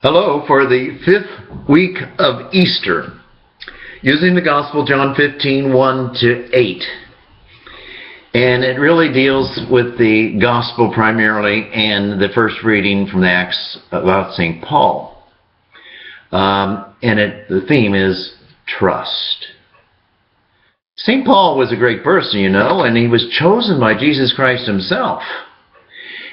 Hello, for the 5th week of Easter, using the Gospel, John 15, 1 to 8. And it really deals with the Gospel primarily, and the first reading from the Acts about St. Paul. The theme is trust. St. Paul was a great person, and he was chosen by Jesus Christ himself.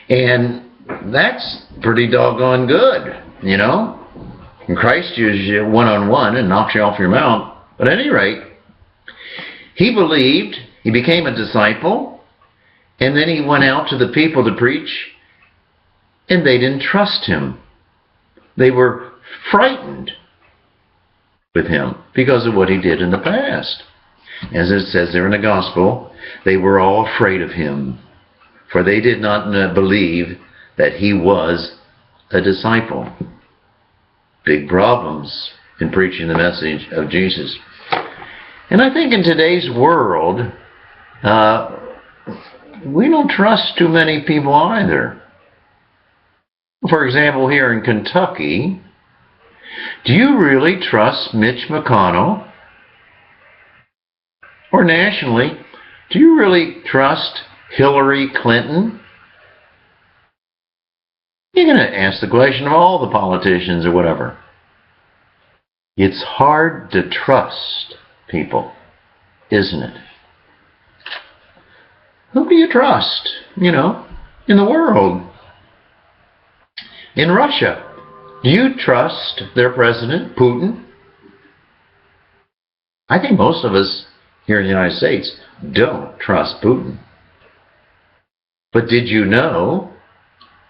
And that's pretty doggone good. And Christ uses you one-on-one and knocks you off your mount. But at any rate, he believed, he became a disciple, and then he went out to the people to preach, and they didn't trust him. They were frightened with him because of what he did in the past. As it says there in the Gospel, they were all afraid of him, for they did not believe that he was a disciple. Big problems in preaching the message of Jesus. And I think in today's world, we don't trust too many people either. For example, here in Kentucky, do you really trust Mitch McConnell? Or nationally, do you really trust Hillary Clinton? You're going to ask the question of all the politicians or whatever. It's hard to trust people, isn't it? Who do you trust, in the world? In Russia, do you trust their president, Putin? I think most of us here in the United States don't trust Putin. But did you know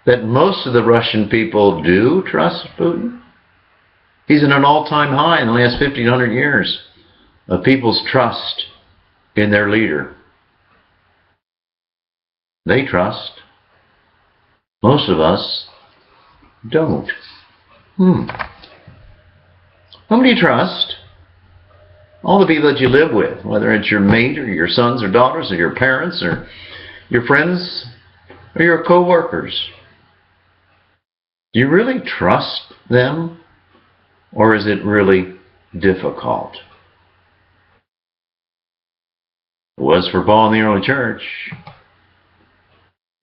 that most of the Russian people do trust Putin? He's at an all-time high in the last 1,500 years of people's trust in their leader. They trust. Most of us don't. Whom do you trust? All the people that you live with, whether it's your mate or your sons or daughters or your parents or your friends or your co-workers. Do you really trust them, or is it really difficult? It was for Paul in the early church.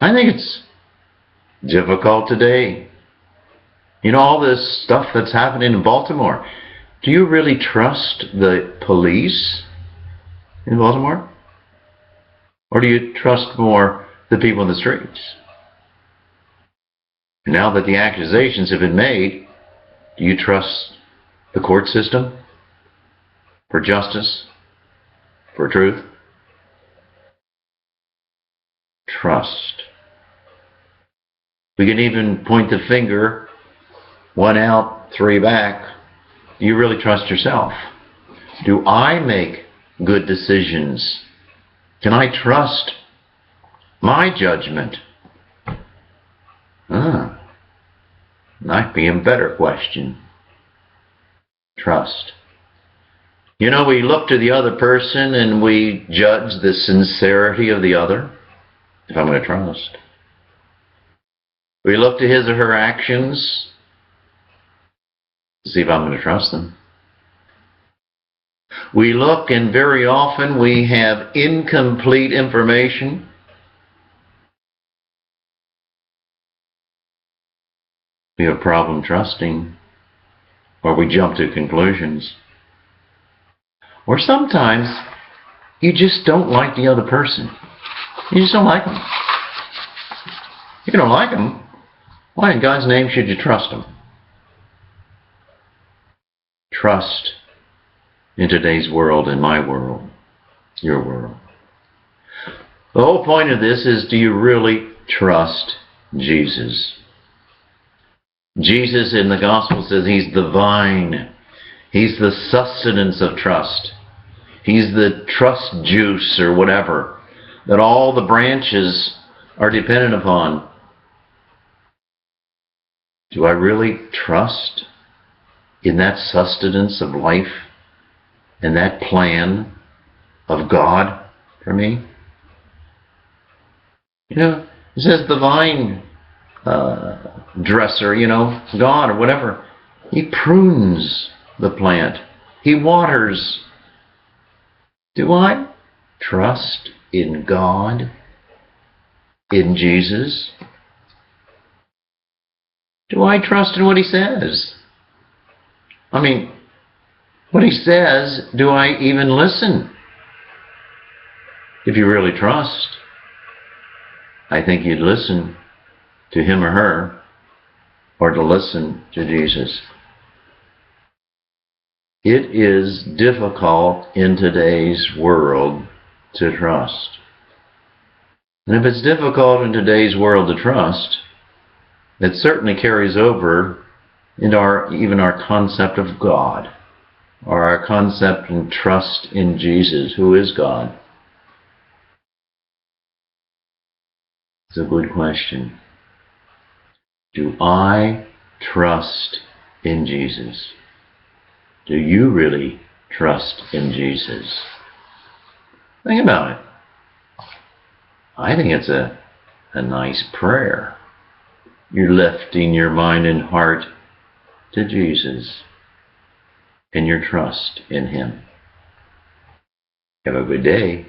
I think it's difficult today. All this stuff that's happening in Baltimore. Do you really trust the police in Baltimore? Or do you trust more the people in the streets? Now that the accusations have been made, do you trust the court system for justice, for truth? Trust. We can even point the finger, 1 out, 3 back. Do you really trust yourself? Do I make good decisions? Can I trust my judgment? Might be a better question. Trust. We look to the other person and we judge the sincerity of the other, if I'm going to trust. We look to his or her actions to see if I'm going to trust them. We look, and very often we have incomplete information. We have a problem trusting, or we jump to conclusions. Or sometimes you just don't like the other person. You just don't like them. You don't like them. Why in God's name should you trust them? Trust in today's world, in my world, your world. The whole point of this is, do you really trust Jesus? Jesus in the Gospel says he's the vine. He's the sustenance of trust. He's the trust juice or whatever that all the branches are dependent upon. Do I really trust in that sustenance of life and that plan of God for me? It says the vine dresser, God or whatever. He prunes the plant. He waters. Do I trust in God, in Jesus? Do I trust in what He says? I mean, what He says, do I even listen? If you really trust, I think you'd listen to him or her, or to listen to Jesus. It is difficult in today's world to trust. And if it's difficult in today's world to trust, it certainly carries over into even our concept of God, or our concept and trust in Jesus, who is God. It's a good question. Do I trust in Jesus? Do you really trust in Jesus? Think about it. I think it's a nice prayer. You're lifting your mind and heart to Jesus and your trust in Him. Have a good day.